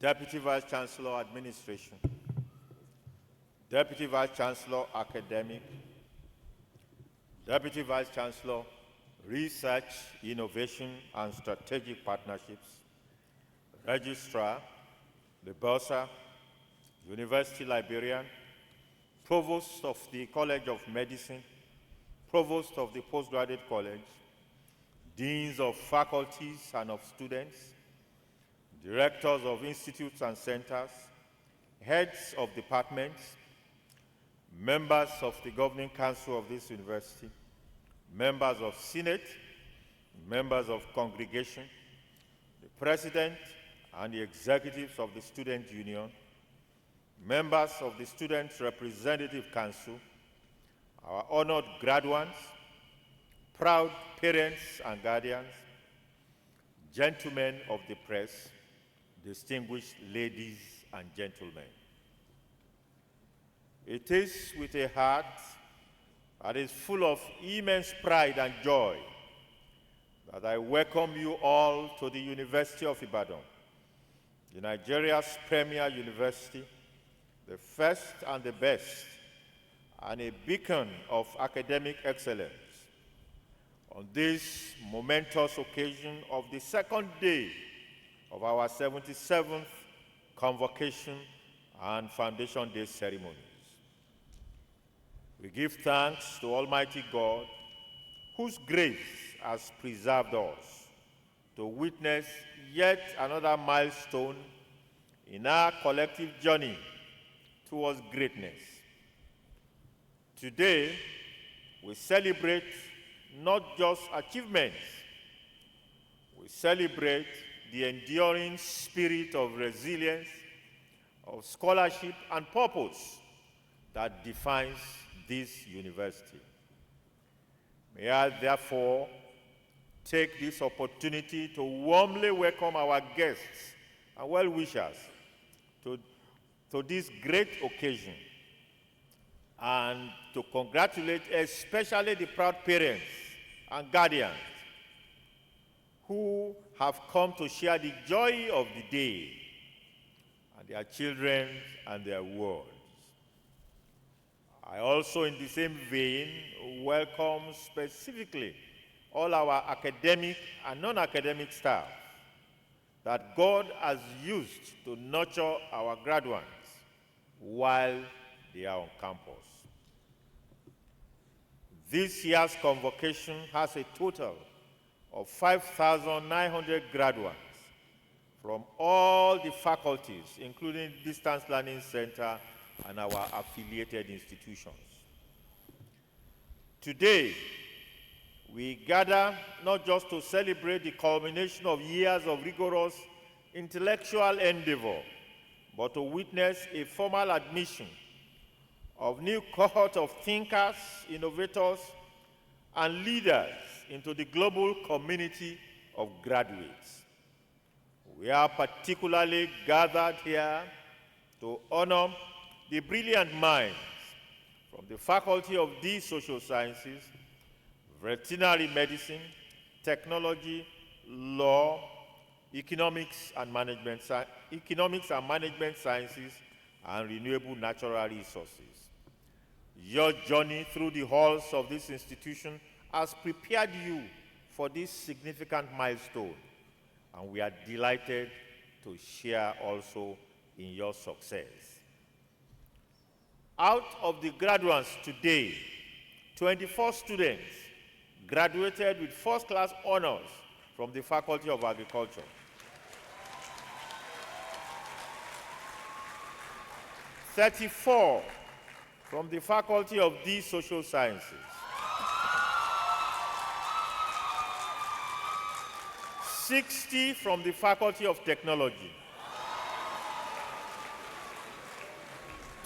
Deputy Vice Chancellor Administration, Deputy Vice Chancellor Academic, Deputy Vice Chancellor Research, Innovation and Strategic Partnerships, Registrar, the Bursar, University Librarian, Provost of the College of Medicine, Provost of the Postgraduate College, Deans of Faculties and of Students, Directors of Institutes and Centers, Heads of Departments, Members of the Governing Council of this university, Members of Senate, Members of Congregation, the President and the Executives of the Student Union, Members of the Students' Representative Council, our honored graduates, proud parents and guardians, gentlemen of the press, distinguished ladies and gentlemen. It is with a heart that is full of immense pride and joy that I welcome you all to the University of Ibadan, Nigeria's premier university, the first and the best, and a beacon of academic excellence. On this momentous occasion of the second day of our 77th Convocation and Foundation Day ceremonies, we give thanks to Almighty God, whose grace has preserved us to witness yet another milestone in our collective journey towards greatness. Today, we celebrate not just achievements, we celebrate the enduring spirit of resilience, of scholarship and purpose that defines this university. May I therefore take this opportunity to warmly welcome our guests and well-wishers to this great occasion, and to congratulate especially the proud parents and guardians who have come to share the joy of the day and their children and their worlds. I also, in the same vein, welcome specifically all our academic and non-academic staff that God has used to nurture our graduates while they are on campus. This year's convocation has a total of 5,900 graduates from all the faculties, including Distance Learning Center and our affiliated institutions. Today, we gather not just to celebrate the culmination of years of rigorous intellectual endeavor, but to witness a formal admission of new cohort of thinkers, innovators, and leaders into the global community of graduates. We are particularly gathered here to honor the brilliant minds from the Faculty of the Social Sciences, Veterinary Medicine, Technology, Law, Economics and Management Sciences, and Renewable Natural Resources. Your journey through the halls of this institution has prepared you for this significant milestone, and we are delighted to share also in your success. Out of the graduates today, 24 students graduated with first-class honors from the Faculty of Agriculture. 34 from the Faculty of the Social Sciences. 60 from the Faculty of Technology.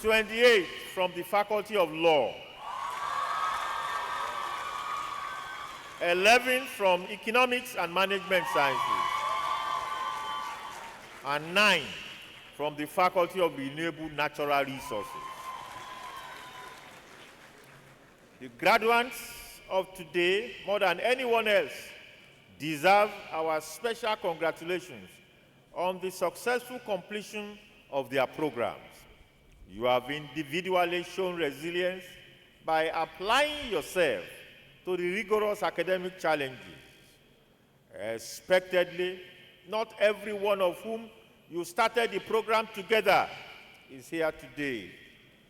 28 from the Faculty of Law. 11 from Economics and Management Sciences. And 9 from the Faculty of Renewable Natural Resources. The graduates of today, more than anyone else, deserve our special congratulations, on the successful completion of their programs. You have individually shown resilience by applying yourself to the rigorous academic challenges. Expectedly, not every one of whom you started the program together is here today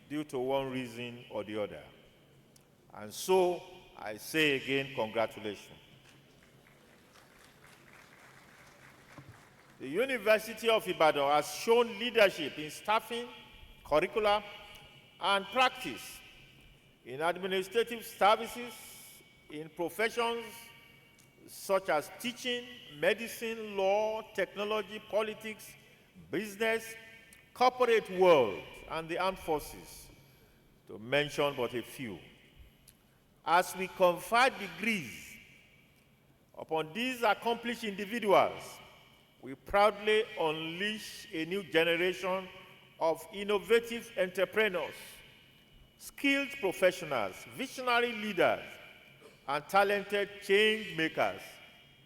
due to one reason or the other. And so, I say again, congratulations. The University of Ibadan has shown leadership in staffing, curricula, and practice, in administrative services, in professions such as teaching, medicine, law, technology, politics, business, corporate world, and the armed forces, to mention but a few. As we confer degrees upon these accomplished individuals, we proudly unleash a new generation of innovative entrepreneurs, skilled professionals, visionary leaders, and talented change makers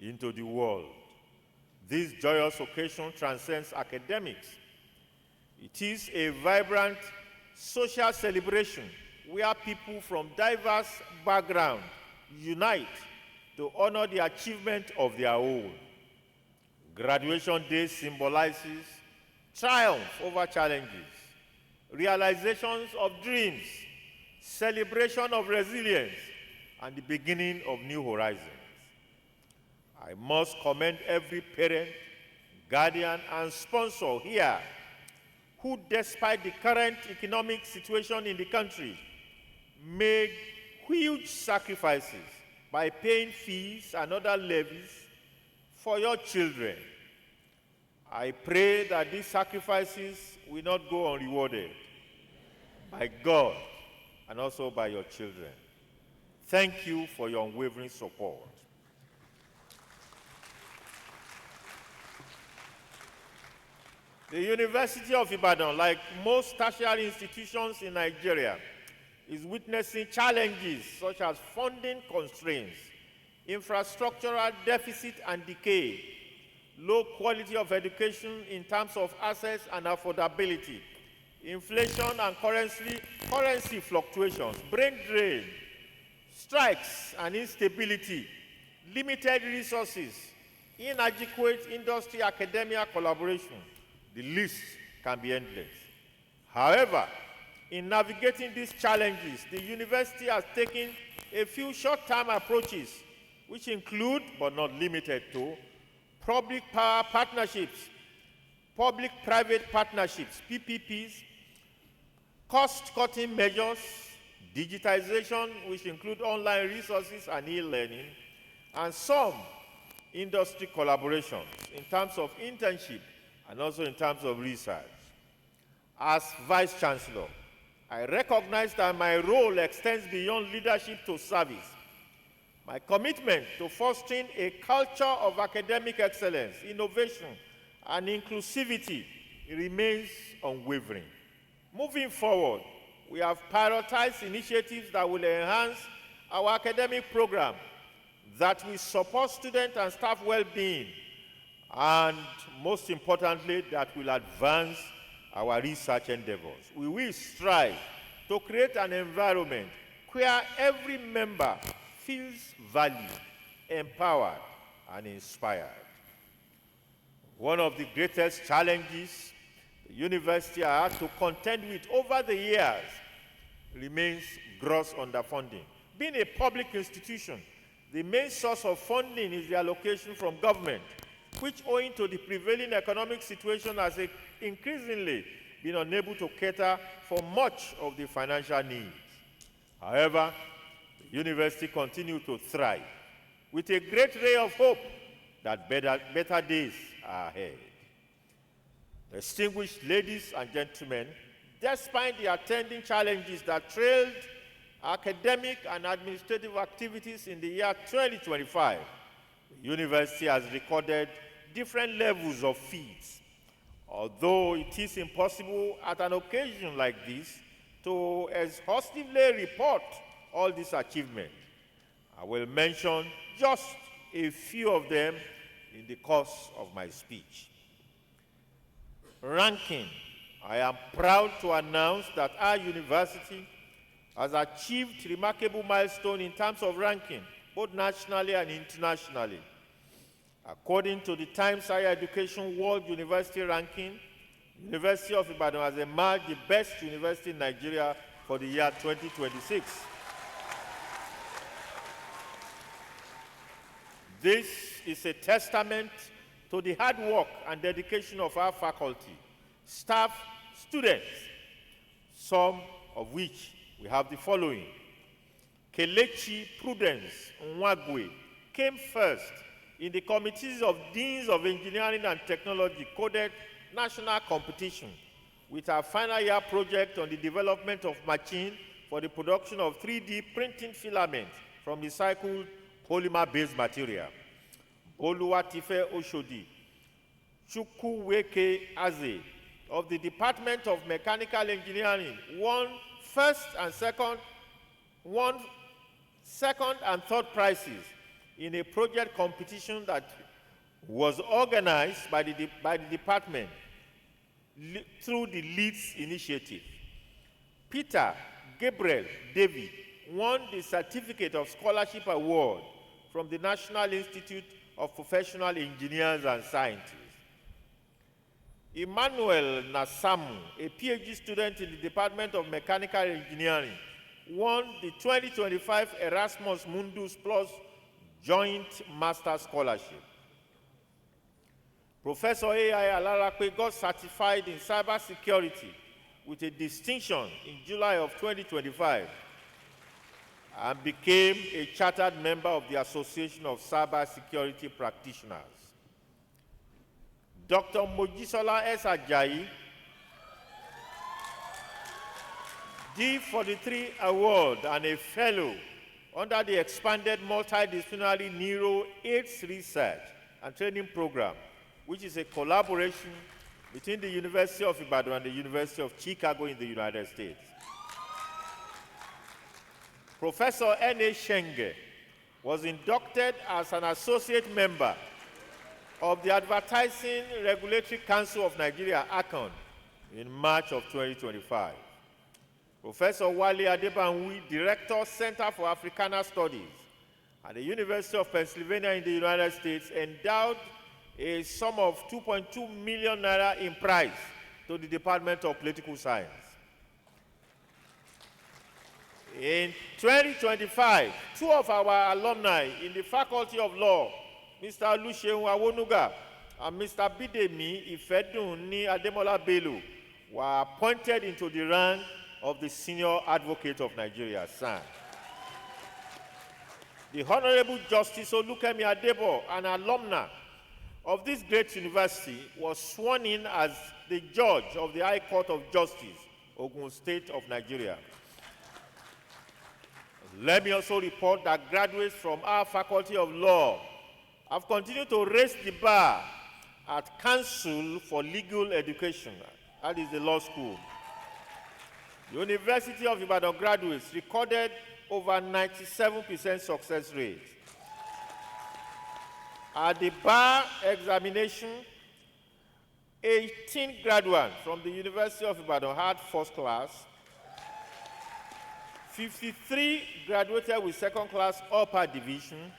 into the world. This joyous occasion transcends academics. It is a vibrant social celebration where people from diverse backgrounds unite to honor the achievement of their own. Graduation Day symbolizes triumph over challenges, realizations of dreams, celebration of resilience, and the beginning of new horizons. I must commend every parent, guardian, and sponsor here who, despite the current economic situation in the country, made huge sacrifices by paying fees and other levies for your children. I pray that these sacrifices will not go unrewarded by God and also by your children. Thank you for your unwavering support. The University of Ibadan, like most tertiary institutions in Nigeria, is witnessing challenges such as funding constraints, infrastructural deficit and decay, low quality of education in terms of access and affordability, inflation and currency fluctuations, brain drain, strikes and instability, limited resources, inadequate industry-academia collaboration. The list can be endless. However, in navigating these challenges, the university has taken a few short-term approaches, which include, but not limited to, public power partnerships, public-private partnerships, PPPs, cost-cutting measures, digitization, which include online resources and e-learning, and some industry collaborations in terms of internship and also in terms of research. As Vice Chancellor, I recognize that my role extends beyond leadership to service. My commitment to fostering a culture of academic excellence, innovation, and inclusivity remains unwavering. Moving forward, we have prioritized initiatives that will enhance our academic program, that will support student and staff well-being, and most importantly, that will advance our research endeavors. We will strive to create an environment where every member feels valued, empowered, and inspired. One of the greatest challenges the university has had to contend with over the years remains gross underfunding. Being a public institution, the main source of funding is the allocation from government, which, owing to the prevailing economic situation, has increasingly been unable to cater for much of the financial needs. However, the university continues to thrive with a great ray of hope that better days are ahead. Distinguished ladies and gentlemen, despite the attending challenges that trailed academic and administrative activities in the year 2025, the university has recorded different levels of feats. Although it is impossible at an occasion like this to exhaustively report all these achievements, I will mention just a few of them in the course of my speech. ranking, I am proud to announce that our university has achieved remarkable milestone in terms of ranking, both nationally and internationally. According to the Times Higher Education World University Ranking, University of Ibadan has emerged the best university in Nigeria for the year 2026. This is a testament to the hard work and dedication of our faculty, staff, students, some of which we have the following. Kelechi Prudence Nwagwe came first in the committees of Deans of Engineering and Technology coded national competition with our final year project on the development of machine for the production of 3D printing filament from recycled polymer-based material. Oluwatife Oshodi Chukwuweke Aze of the Department of Mechanical Engineering won second and third prizes in a project competition that was organized by the department through the Leeds Initiative. Peter Gabriel David won the Certificate of Scholarship Award from the National Institute of Professional Engineers and Scientists. Emmanuel Nasamu, a PhD student in the Department of Mechanical Engineering, won the 2025 Erasmus Mundus Plus Joint Master Scholarship. Professor A.I. Alarakwe got certified in cybersecurity with a distinction in July of 2025 and became a chartered member of the Association of Cybersecurity Practitioners. Dr. Mojisola S. Ajayi, D43 Award and a Fellow under the expanded multidisciplinary Neuro-AIDS Research and Training Program, which is a collaboration between the University of Ibadan and the University of Chicago in the United States. Professor N.A. Shenge was inducted as an associate member of the Advertising Regulatory Council of Nigeria, ACON, in March of 2025. Professor Wale Adebanwi, Director, Center for Africana Studies at the University of Pennsylvania in the United States, endowed a sum of 2.2 million naira in prize to the Department of Political Science. In 2025, two of our alumni in the Faculty of Law, Mr. Oluseun Awonuga and Mr. Bidemi Ifedunni Ademola Bello, were appointed into the rank of the Senior Advocate of Nigeria, SAN. The Honorable Justice Olukemi Adebo, an alumna of this great university, was sworn in as the Judge of the High Court of Justice, Ogun State of Nigeria. Let me also report that graduates from our Faculty of Law have continued to raise the bar at Council for Legal Education, that is the law school. The University of Ibadan graduates recorded over 97% success rate. At the bar examination, 18 graduates from the University of Ibadan had first class, 53 graduated with second class upper division,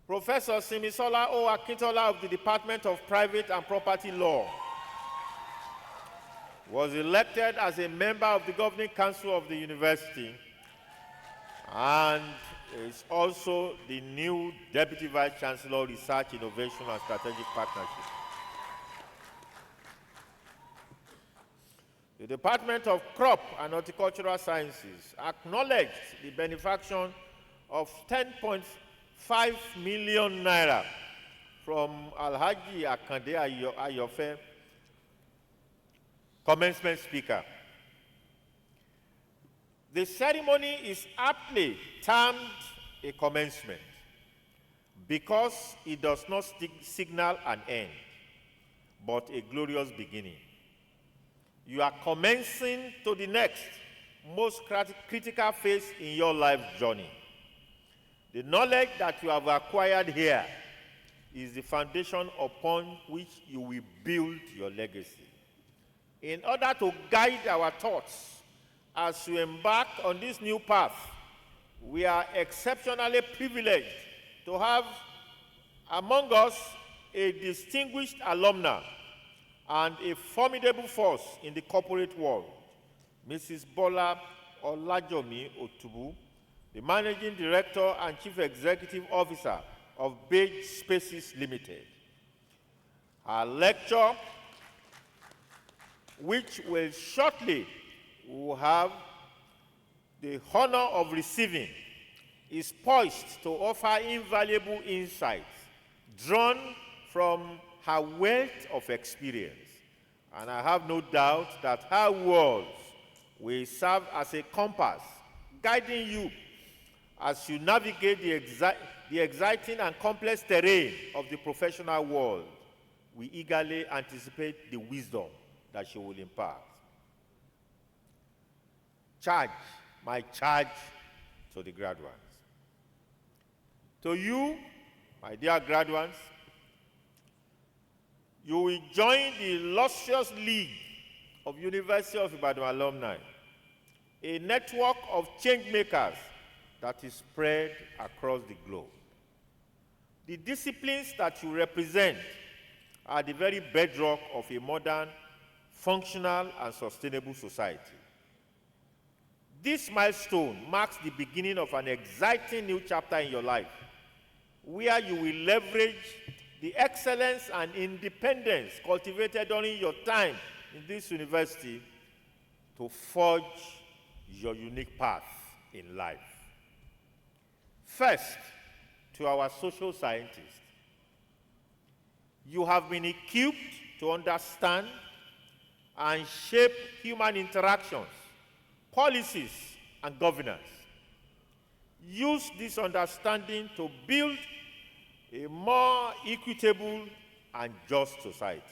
Professor Simisola O. Akintola of the Department of Private and Property Law was elected as a member of the Governing Council of the University and is also the new Deputy Vice Chancellor, Research, Innovation and Strategic Partnership. The Department of Crop and Horticultural Sciences acknowledged the benefaction of 10.5 million naira from Alhaji Akande Ayofe, commencement speaker. The ceremony is aptly termed a commencement because it does not signal an end, but a glorious beginning. You are commencing to the next, most critical phase in your life journey. The knowledge that you have acquired here is the foundation upon which you will build your legacy. In order to guide our thoughts as we embark on this new path, we are exceptionally privileged to have among us a distinguished alumna and a formidable force in the corporate world, Mrs. Bola Olajomi Otubu, the Managing Director and Chief Executive Officer of Beige Spaces Limited. Her lecture, which will shortly will have the honor of receiving, is poised to offer invaluable insights drawn from her wealth of experience. And I have no doubt that her words will serve as a compass guiding you as you navigate the exciting and complex terrain of the professional world. We eagerly anticipate the wisdom that she will impart. My charge to the graduates. To you, my dear graduates, you will join the illustrious League of University of Ibadan alumni, a network of change makers that is spread across the globe. The disciplines that you represent are the very bedrock of a modern, functional, and sustainable society. This milestone marks the beginning of an exciting new chapter in your life, where you will leverage the excellence and independence cultivated during your time in this university to forge your unique path in life. First, to our social scientists, you have been equipped to understand and shape human interactions, policies, and governance. Use this understanding to build a more equitable and just society.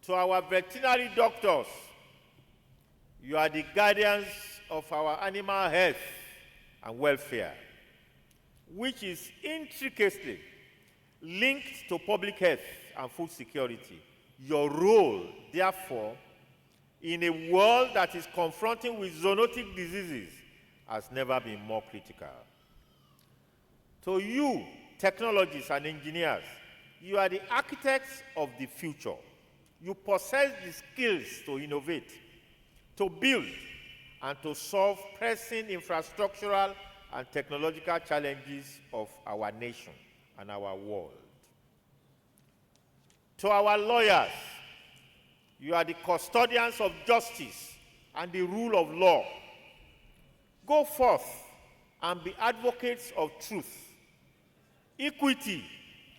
To our veterinary doctors, you are the guardians of our animal health and welfare, which is intricately linked to public health and food security. Your role, therefore, in a world that is confronting with zoonotic diseases has never been more critical. To you, technologists and engineers, you are the architects of the future. You possess the skills to innovate, to build, and to solve pressing infrastructural and technological challenges of our nation and our world. To our lawyers, you are the custodians of justice and the rule of law. Go forth and be advocates of truth, equity,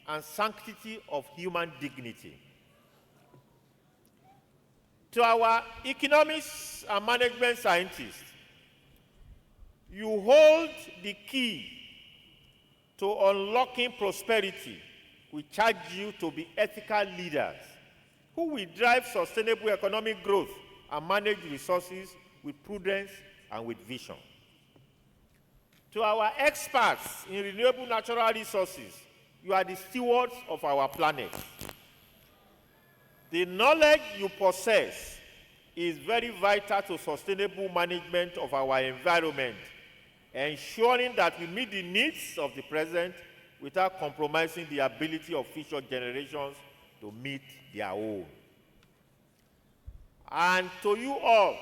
and sanctity of human dignity. To our economists and management scientists, you hold the key to unlocking prosperity. We charge you to be ethical leaders who will drive sustainable economic growth and manage resources with prudence and with vision. To our experts in renewable natural resources, you are the stewards of our planet. The knowledge you possess is very vital to sustainable management of our environment, ensuring that we meet the needs of the present without compromising the ability of future generations to meet their own. And to you all,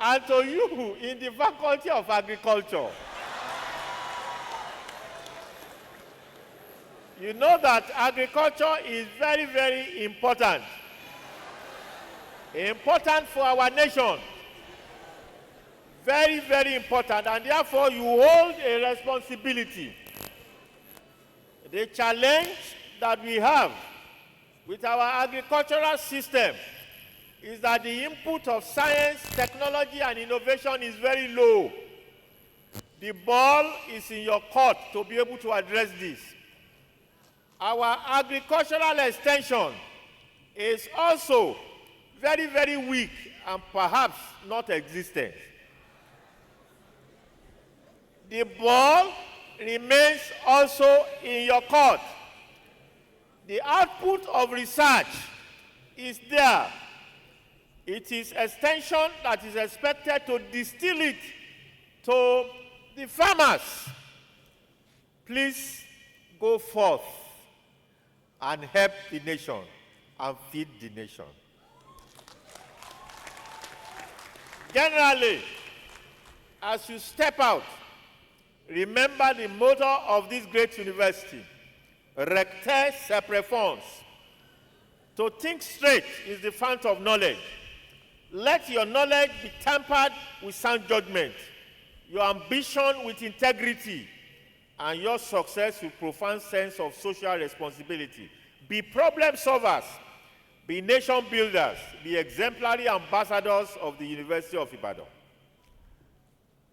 and to you in the Faculty of Agriculture, you know that agriculture is very, very important. Important for our nation. Very, very important. And therefore, you hold a responsibility. The challenge that we have with our agricultural system is that the input of science, technology, and innovation is very low. The ball is in your court to be able to address this. Our agricultural extension is also very, very weak and perhaps not existent. The ball remains also in your court. The output of research is there. It is extension that is expected to distill it to the farmers. Please go forth and help the nation and feed the nation. Generally, as you step out, remember the motto of this great university, recte separe fons. To think straight is the fount of knowledge. Let your knowledge be tempered with sound judgment, your ambition with integrity, and your success with profound sense of social responsibility. Be problem solvers, be nation builders, be exemplary ambassadors of the University of Ibadan.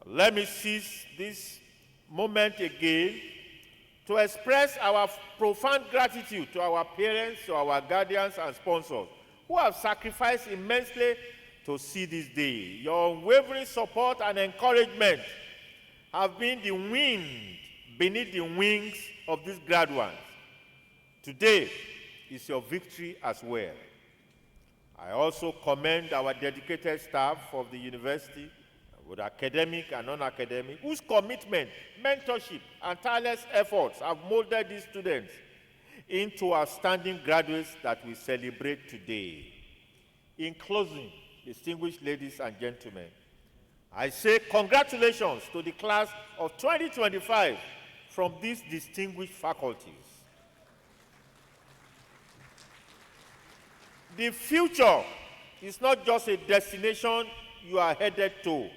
Let me seize this moment again to express our profound gratitude to our parents, to our guardians and sponsors who have sacrificed immensely to see this day. Your unwavering support and encouragement have been the wind beneath the wings of these graduates. Today is your victory as well. I also commend our dedicated staff of the university, with academic and non-academic, whose commitment, mentorship, and tireless efforts have molded these students into outstanding graduates that we celebrate today. In closing, distinguished ladies and gentlemen, I say congratulations to the class of 2025 from these distinguished faculties. The future is not just a destination you are headed to.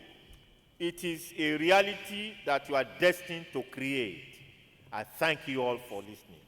It is a reality that you are destined to create. I thank you all for listening.